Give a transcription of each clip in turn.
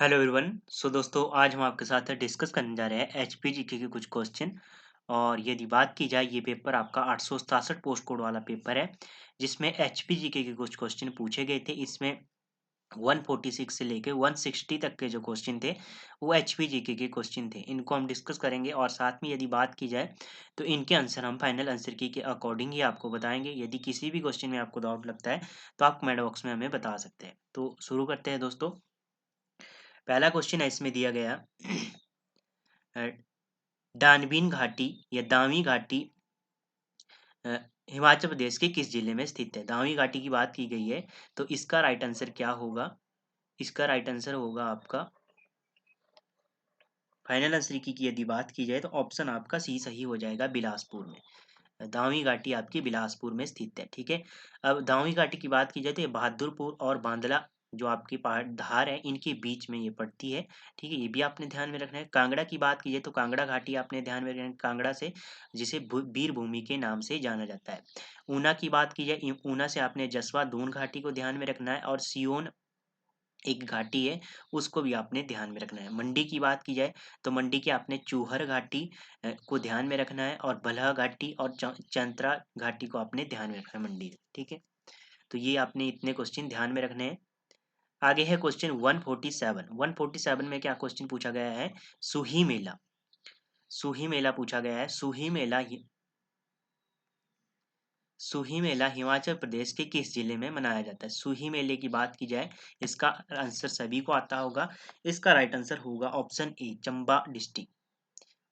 Hello everyone. दोस्तों आज हम आपके साथ डिस्कस करने जा रहे हैं एचपीजीके के कुछ क्वेश्चन। और यदि बात की जाए, ये पेपर आपका 867 पोस्ट कोड वाला पेपर है, जिसमें एचपीजीके के कुछ क्वेश्चन पूछे गए थे। इसमें 146 से लेके 160 तक के जो क्वेश्चन थे वो एचपीजीके के क्वेश्चन थे। इनको हम डिस्कस करेंगे और साथ में यदि बात की जाए तो इनके आंसर हम फाइनल आंसर की के अकॉर्डिंग ही आपको बताएंगे। यदि किसी भी क्वेश्चन में आपको डाउट लगता है तो आप कमेंट बॉक्स में हमें बता सकते हैं। तो शुरू करते हैं दोस्तों। पहला क्वेश्चन है इसमें दिया गया अ, डानबीन घाटी या दामी घाटी अ, हिमाचल प्रदेश के किस जिले में स्थित है? दामी घाटी की बात की गई है, तो इसका राइट आंसर क्या होगा? इसका राइट आंसर होगा आपका फाइनल आंसर की यदि बात की जाए तो ऑप्शन आपका सी सही हो जाएगा, बिलासपुर में। दामी घाटी आपकी बिलासपुर में स्थित है। ठीक है। अब दामी घाटी की बात की जाए तो ये बहादुरपुर और बांदला जो आपकी पहाड़ धार है, इनके बीच में ये पड़ती है। ठीक है, ये भी आपने ध्यान में रखना है। कांगड़ा की बात की जाए तो कांगड़ा घाटी आपने ध्यान में रखना है, कांगड़ा से, जिसे वीर भूमि के नाम से जाना जाता है। ऊना की बात की जाए, ऊना से आपने जसवा दून घाटी को ध्यान में रखना है, और सियोन एक घाटी है, उसको भी आपने ध्यान में रखना है। मंडी की बात की जाए तो मंडी की आपने चूहर घाटी को ध्यान में रखना है, और बलहा घाटी और चंत्रा घाटी को आपने ध्यान में रखना है मंडी। ठीक है, तो ये आपने इतने क्वेश्चन ध्यान में रखने हैं। आगे है क्वेश्चन 147। 147 में क्या क्वेश्चन पूछा गया है? सुही मेला। सुही मेला पूछा गया है। सुही मेला हिमाचल प्रदेश के किस जिले में मनाया जाता है? सुही मेले की बात की जाए, इसका आंसर सभी को आता होगा। इसका राइट आंसर होगा option A, Chamba district.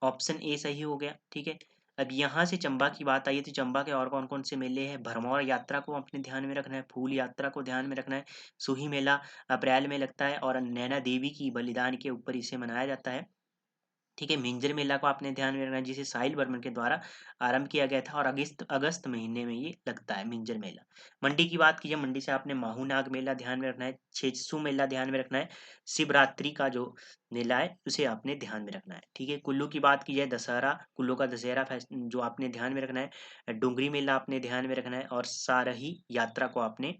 Option A सही हो गया। ठीक है। अब यहाँ से चंबा की बात आई है, तो चंबा के और कौन कौन से मेले हैं? भरमौर यात्रा को अपने ध्यान में रखना है, फूल यात्रा को ध्यान में रखना है। सुही मेला अप्रैल में लगता है और नैना देवी की बलिदान के ऊपर इसे मनाया जाता है। ठीक है। मिंजर मेला को आपने ध्यान में रखना है, जिसे साहिल बर्मन के द्वारा आरंभ किया गया था, और अगस्त अगस्त महीने में ये लगता है मिंजर मेला। मंडी की बात कीजिए, मंडी से आपने माहू नाग मेला ध्यान में रखना है, छेसू मेला ध्यान में रखना है, शिवरात्रि का जो मेला है उसे आपने ध्यान में रखना है। ठीक है। कुल्लू की बात की जाए, दशहरा, कुल्लू का दशहरा जो आपने ध्यान में रखना है। डुंगरी मेला आपने ध्यान में रखना है, और सारही यात्रा को आपने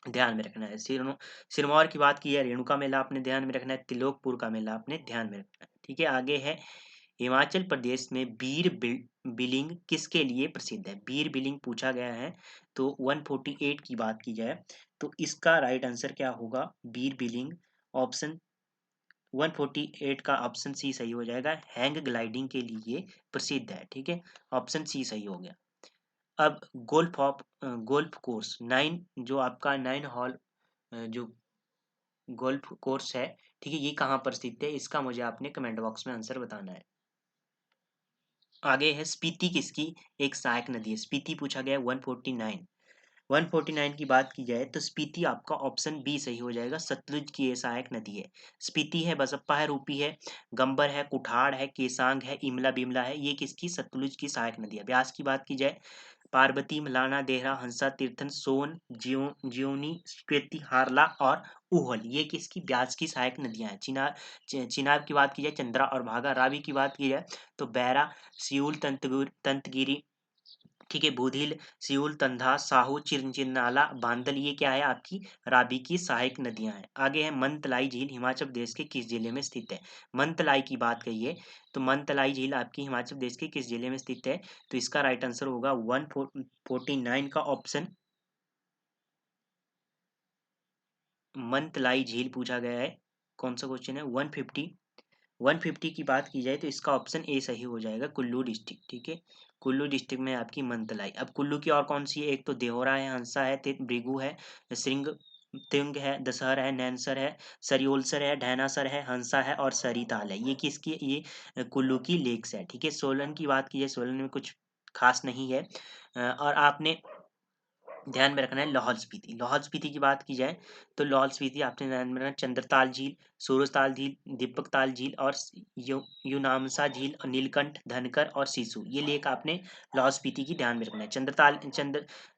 ध्यान में रखना है। सिरमौर की बात की है, रेणुका मेला आपने ध्यान में रखना है, तिलोकपुर का मेला आपने ध्यान में रखना है। ठीक है। आगे है, हिमाचल प्रदेश में बिलिंग किसके लिए प्रसिद्ध है? बीर बिलिंग पूछा गया है। तो 148 की बात की जाए तो इसका राइट आंसर क्या होगा? बीर बिलिंग। ऑप्शन 148 का ऑप्शन सी सही हो जाएगा, हैंग ग्लाइडिंग के लिए प्रसिद्ध है। ठीक है, ऑप्शन सी सही हो गया। अब गोल्फ कोर्स 9, जो आपका 9 हॉल जो गोल्फ कोर्स है, ठीक है, ये कहाँ पर स्थित है? इसका मुझे आपने कमेंट बॉक्स में आंसर बताना है। आगे है, स्पीति किसकी एक सहायक नदी है? स्पीति पूछा गया है 149। 149 की बात की जाए तो स्पीति आपका ऑप्शन बी सही हो जाएगा, सतलुज की ये सहायक नदी है। स्पीति है, बसप्पा है, रूपी है, गंबर है, कुठाड़ है, केसांग है, इमला बिमला है, ये किसकी? सतलुज की सहायक नदी है। ब्यास की बात की जाए, पार्वती, मलाना, देहरा, हंसा, तीर्थन, सोन, ज्योनि, स्कृति, हारला और उहल, ये किसकी? ब्यास की सहायक नदियां हैं। चिनाब की बात की जाए, चंद्रा और भागा। रावी की बात की जाए तो बैरा, सियूल, तंतगिरी, ठीक है, बूधिल, सियूल, तंधा, साहू, चिरनाला, बांदल, ये क्या है? आपकी रावी की सहायक नदियां हैं। आगे है, मंतलाई झील हिमाचल प्रदेश के किस जिले में स्थित है? मंतलाई की बात कही है, तो मंतलाई झील आपकी हिमाचल प्रदेश के किस जिले में स्थित है? तो इसका राइट आंसर होगा 149 का ऑप्शन, मंतलाई झील पूछा गया है। कौन सा क्वेश्चन है? 150। 150 की बात की जाए तो इसका ऑप्शन ए सही हो जाएगा, कुल्लू डिस्ट्रिक्ट। ठीक है, कुल्लू डिस्ट्रिक्ट में आपकी मंतलाई। अब कुल्लू की और कौन सी है? एक तो देहोरा है, हंसा है, भृगु है, श्रृंग त्रिंग है, दशहर है, नैनसर है, सरियोलसर है, ढैनासर है, हंसा है और सरिताल है। ये किसकी? ये कुल्लू की लेक्स है। ठीक है। सोलन की बात की जाए, सोलन में कुछ खास नहीं है। और आपने ध्यान में रखना है लाहौल स्पीति। लाहौल स्पीति की बात की जाए तो लाहौल स्पीति आपने ध्यान में रखना, चंद्रताल झील, सूरजताल झील, दीपकताल झील और यूनामसा झील, और नीलकंठ, धनकर और सीसू, ये लेक आपने लाहौल स्पीति की ध्यान में रखना है।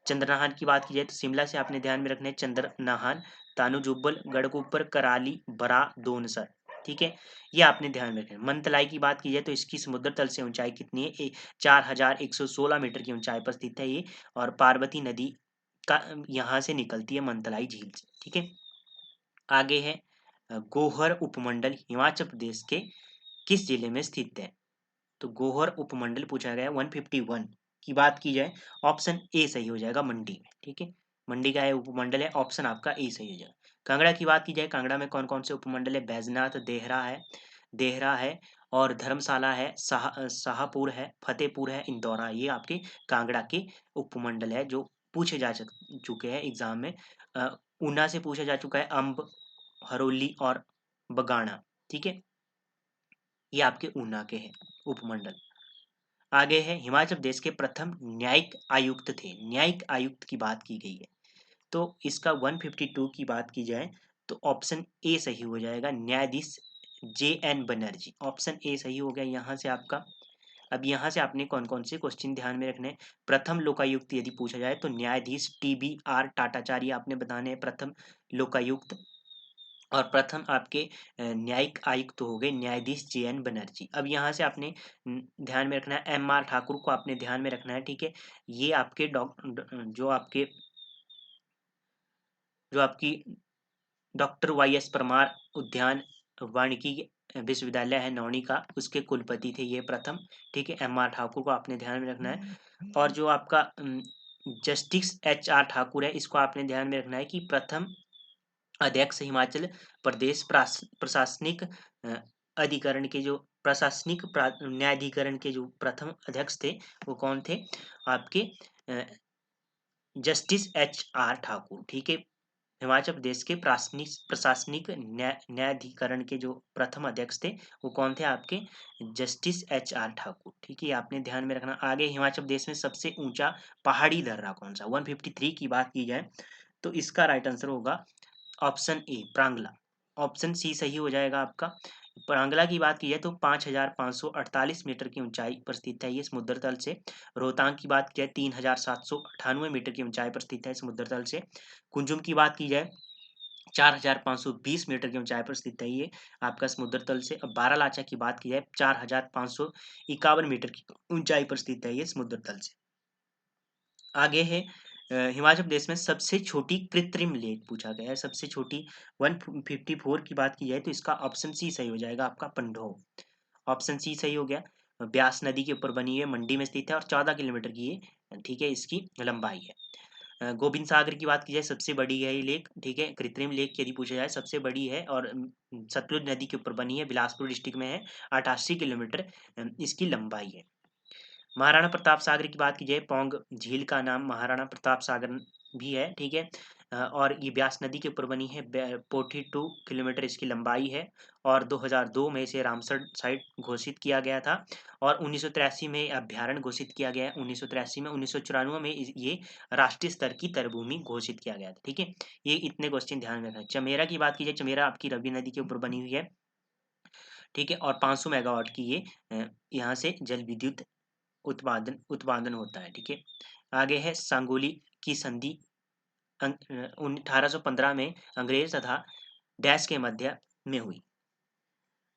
चंद्रनाहन की बात की जाए तो शिमला से आपने ध्यान में रखना है, चंद्रनाहन, तानू जुब्बल, गढ़कुपर, कराली, बरा, दोनसर। ठीक है, ये आपने ध्यान में रखना है। मंतलाई की बात की जाए तो इसकी समुद्र तल से ऊंचाई कितनी है? 4116 मीटर की ऊंचाई पर स्थित है ये, और पार्वती नदी का यहाँ से निकलती है मंतलाई झील से। ठीक है। आगे है, गोहर उपमंडल हिमाचल प्रदेश के किस जिले में स्थित है? तो गोहर उपमंडल पूछा गया 151 की बात की जाए, ऑप्शन ए सही हो जाएगा, मंडी में। ठीक है, मंडी का ये उपमंडल है, ऑप्शन आपका ए सही हो जाएगा। कांगड़ा की बात की जाए, कांगड़ा में कौन कौन से उपमंडल है? बैजनाथ, देहरा है और धर्मशाला है, शाहपुर है, फतेहपुर है, इंदौरा। ये आपके कांगड़ा के उपमंडल है जो पूछे जा चुके हैं एग्जाम में। अ, ऊना से पूछा जा चुका है, अम्ब, हरोली और बगाना। ठीक है, ये आपके ऊना के हैं उपमंडल। आगे है, हिमाचल प्रदेश के प्रथम न्यायिक आयुक्त थे, न्यायिक आयुक्त की बात की गई है। तो इसका 152 की बात की जाए तो ऑप्शन ए सही हो जाएगा, न्यायाधीश JN बनर्जी। ऑप्शन ए सही हो गया यहाँ से आपका। अब यहाँ से आपने कौन कौन से क्वेश्चन ध्यान में रखने हैं। प्रथम लोकायुक्त यदि पूछा जाए तो न्यायाधीश TBR टाटाचार्य आपने बताने हैं प्रथम लोकायुक्त। और प्रथम आपके न्यायिक आयुक्त हो गए न्यायाधीश JN बनर्जी। अब यहाँ से आपने ध्यान में रखना है MR ठाकुर को आपने ध्यान में रखना है। ठीक है, ये आपके जो आपकी डॉक्टर YS परमार उद्यान वानिकी विश्वविद्यालय है नौणी का, उसके कुलपति थे ये प्रथम। ठीक है, MR ठाकुर को आपने ध्यान में रखना है। और जो आपका जस्टिस HR ठाकुर है, इसको आपने ध्यान में रखना है कि प्रथम अध्यक्ष हिमाचल प्रदेश प्रशासनिक अधिकरण के जो न्यायाधिकरण के जो प्रथम अध्यक्ष थे वो कौन थे? आपके जस्टिस HR ठाकुर। ठीक है, हिमाचल प्रदेश के प्रशासनिक न्यायाधिकरण के जो प्रथम अध्यक्ष थे वो कौन थे? आपके जस्टिस HR ठाकुर। ठीक है, आपने ध्यान में रखना। आगे, हिमाचल प्रदेश में सबसे ऊंचा पहाड़ी दर्रा कौन सा? 153 की बात की जाए तो इसका राइट आंसर होगा ऑप्शन ए, प्रांगला। ऑप्शन सी सही हो जाएगा आपका। प्रांगला की बात की जाए तो 5,548 मीटर की ऊंचाई पर स्थित है ये समुद्र तल से। रोहतांग की बात की जाए 3,798 मीटर की ऊंचाई पर स्थित है समुद्र तल से। कुंजुम की बात की जाए 4,520 मीटर की ऊंचाई पर स्थित है ये आपका समुद्र तल से। अब बारालाचा की बात की जाए 4,551 मीटर की ऊंचाई पर स्थित है ये समुद्र तल से। आगे है, हिमाचल प्रदेश में सबसे छोटी कृत्रिम लेक पूछा गया है, सबसे छोटी 154 की बात की जाए तो इसका ऑप्शन सी सही हो जाएगा आपका, पंडोह। ऑप्शन सी सही हो गया। ब्यास नदी के ऊपर बनी है, मंडी में स्थित है और 14 किलोमीटर की ये, ठीक है, इसकी लंबाई है। गोबिंद सागर की बात की जाए सबसे बड़ी है ये लेक। ठीक है, कृत्रिम लेक यदि पूछा जाए सबसे बड़ी है और सतलुज नदी के ऊपर बनी है, बिलासपुर डिस्ट्रिक्ट में है, 88 किलोमीटर इसकी लंबाई है। महाराणा प्रताप सागर की बात की जाए, पौंग झील का नाम महाराणा प्रताप सागर भी है। ठीक है, और ये ब्यास नदी के ऊपर बनी है, 42 किलोमीटर इसकी लंबाई है और 2002 में इसे रामसर साइट घोषित किया गया था और 1983 में अभ्यारण्य घोषित किया गया है। 1983 में, 1994 में ये राष्ट्रीय स्तर की तरभूमि घोषित किया गया था। ठीक है, ये इतने क्वेश्चन ध्यान में रखना है। चमेरा की बात की जाए, चमेरा आपकी रवि नदी के ऊपर बनी हुई है। ठीक है, और 500 मेगावाट की ये यहाँ से जल विद्युत उत्पादन होता है। ठीक है, आगे है, सांगोली की संधि 1815 में अंग्रेज तथा डैश के मध्य में हुई।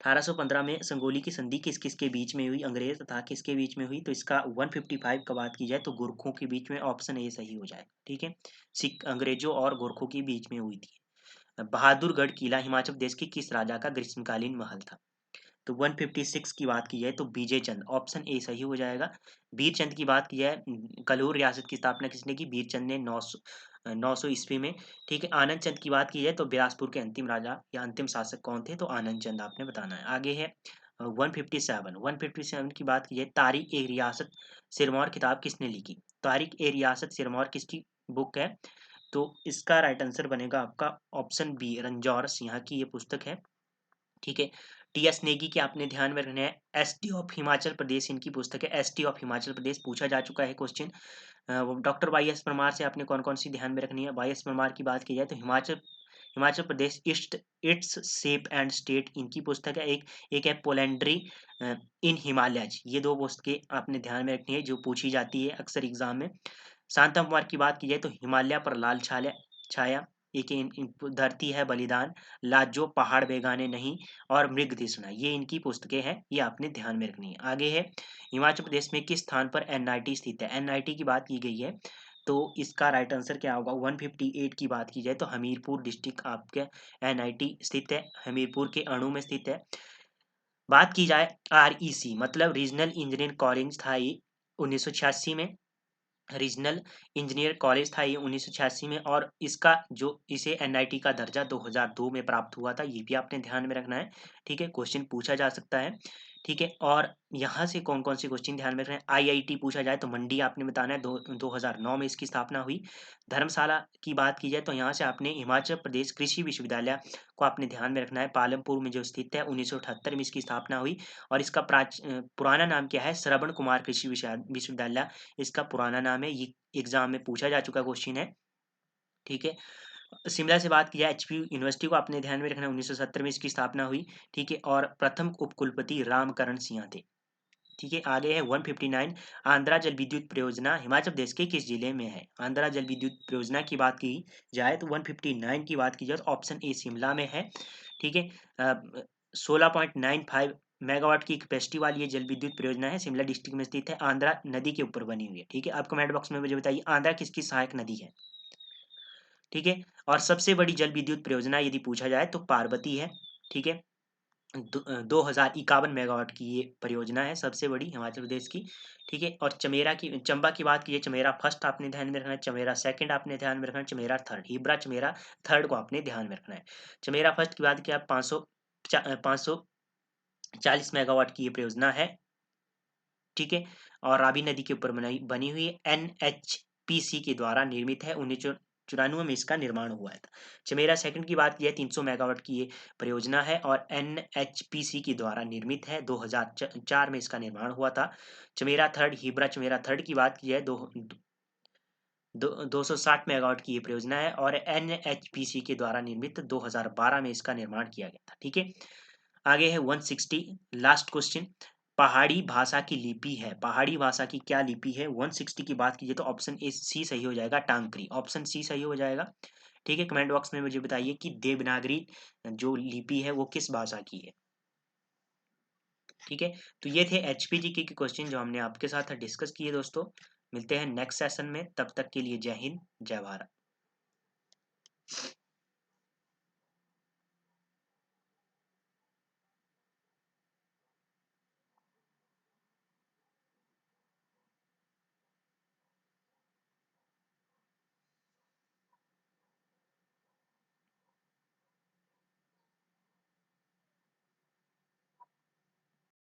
1815 में संगोली की संधि किस किस के बीच में हुई? अंग्रेज तथा किसके बीच में हुई? तो इसका 155 का बात की जाए तो गोरखों के बीच में, ऑप्शन ए सही हो जाए। ठीक है, सिख अंग्रेजों और गोरखों के बीच में हुई थी। बहादुरगढ़ किला हिमाचल प्रदेश के किस राजा का ग्रीष्मकालीन महल था? तो 156 की बात की जाए तो विजय चंद, ऑप्शन ए सही हो जाएगा। वीरचंद की बात की जाए, कलूर रियासत की स्थापना किसने की? वीरचंद ने 900 ईस्वी में। ठीक है, आनंद चंद की बात की जाए तो बिलासपुर के अंतिम राजा या अंतिम शासक कौन थे? तो आनंद चंद आपने बताना है। आगे है 157 की बात की जाए, तारिक ए रियासत सिरमौर किताब किसने लिखी? तारिक ए रियासत सिरमौर किसकी बुक है? तो इसका राइट आंसर बनेगा आपका ऑप्शन बी, रंजौर सिंह की ये पुस्तक है। ठीक है, TS नेगी के आपने ध्यान में रखना है, ST ऑफ हिमाचल प्रदेश इनकी पुस्तक है, ST ऑफ हिमाचल प्रदेश पूछा जा चुका है क्वेश्चन। डॉक्टर YS परमार से आपने कौन कौन सी ध्यान में रखनी है? YS परमार की बात की जाए तो Himachal Pradesh its shape and state इनकी पुस्तक है। एक एक है पोलेंड्री इन हिमालयज, ये दो पुस्तकें आपने ध्यान में रखनी है जो पूछी जाती है अक्सर एग्जाम में। शांता कुमार की बात की जाए तो हिमालय पर लाल छाया छाया, एक धरती है बलिदान, लाजो पहाड़ बेगाने नहीं और मृग तृष्णा, ये इनकी पुस्तकें हैं, ये आपने ध्यान में रखनी है। आगे है, हिमाचल प्रदेश में किस स्थान पर NIT स्थित है? NIT की बात की गई है तो इसका राइट आंसर क्या होगा? 158 की बात की जाए तो हमीरपुर डिस्ट्रिक्ट आपके एनआईटी स्थित है, हमीरपुर के अणु में स्थित है। बात की जाए आरईसी मतलब रीजनल इंजीनियरिंग कॉलेज था ये 1986 में। रीजनल इंजीनियर कॉलेज था ये 1986 में, और इसका जो इसे एनआईटी का दर्जा 2002 में प्राप्त हुआ था, ये भी आपने ध्यान में रखना है। ठीक है, क्वेश्चन पूछा जा सकता है। ठीक है, और यहाँ से कौन कौन से क्वेश्चन ध्यान में रखना है? आईआईटी पूछा जाए तो मंडी आपने बताना है, 2009 में इसकी स्थापना हुई। धर्मशाला की बात की जाए तो यहाँ से आपने हिमाचल प्रदेश कृषि विश्वविद्यालय को आपने ध्यान में रखना है, पालमपुर में जो स्थित है, 1978 में इसकी स्थापना हुई। और इसका पुराना नाम क्या है? श्रवण कुमार कृषि विश्वविद्यालय इसका पुराना नाम है। ये एग्जाम में पूछा जा चुका क्वेश्चन है। ठीक है, शिमला से बात की जाए, एचपी यूनिवर्सिटी को आपने ध्यान में रखना है, 1970 में इसकी स्थापना हुई। ठीक है, और प्रथम उपकुलपति रामकरण सिंह थे। ठीक है, आगे है 159, आंध्रा जल विद्युत परियोजना हिमाचल प्रदेश के किस जिले में है? आंध्रा जल विद्युत परियोजना की बात की जाए तो 159 की बात की जाए तो ऑप्शन ए शिमला में है। ठीक है, 16.95 मेगावाट की कैपेसिटी वाली ये जल विद्युत परियोजना है, शिमला डिस्ट्रिक्ट में स्थित है, आंध्रा नदी के ऊपर बनी हुई है। ठीक है, आप कमेंट बॉक्स में मुझे बताइए आंध्रा किसकी सहायक नदी है? ठीक है, और सबसे बड़ी जल विद्युत परियोजना यदि पूछा जाए तो पार्वती है। ठीक है, 2051 मेगावाट की ये परियोजना है, सबसे बड़ी हिमाचल प्रदेश की। ठीक है, और चंबा की बात कीजिए, चमेरा फर्स्ट आपने ध्यान में रखना है, चमेरा सेकंड आपने ध्यान में रखना है, चमेरा थर्ड, हिब्रा चमेरा थर्ड को आपने ध्यान में रखना है। चमेरा फर्स्ट की बात की आप 540 मेगावाट की ये परियोजना है। ठीक है, और रावी नदी के ऊपर बनी हुई है, एनएचपीसी के द्वारा निर्मित है, 1994 में इसका निर्माण हुआ था। चमेरा सेकंड की बात की है, 300 मेगावाट की ये परियोजना है और एनएचपीसी के द्वारा निर्मित है, 2004 में इसका निर्माण हुआ था। चमेरा थर्ड, हिब्रा चमेरा थर्ड की बात की जाए, 260 मेगावाट की ये परियोजना है और एनएचपीसी के द्वारा निर्मित 2012 में इसका निर्माण किया गया था। ठीक है, आगे है 160, लास्ट क्वेश्चन। पहाड़ी भाषा की लिपि है, पहाड़ी भाषा की क्या लिपि है? 160 की बात कीजिए तो ऑप्शन ए सी सही हो जाएगा, टांकरी, ऑप्शन सी सही हो जाएगा। ठीक है, कमेंट बॉक्स में मुझे बताइए कि देवनागरी जो लिपि है वो किस भाषा की है। ठीक है, तो ये थे एचपीजीके के क्वेश्चन जो हमने आपके साथ डिस्कस किए दोस्तों। मिलते हैं नेक्स्ट सेशन में, तब तक के लिए जय हिंद जय भारत।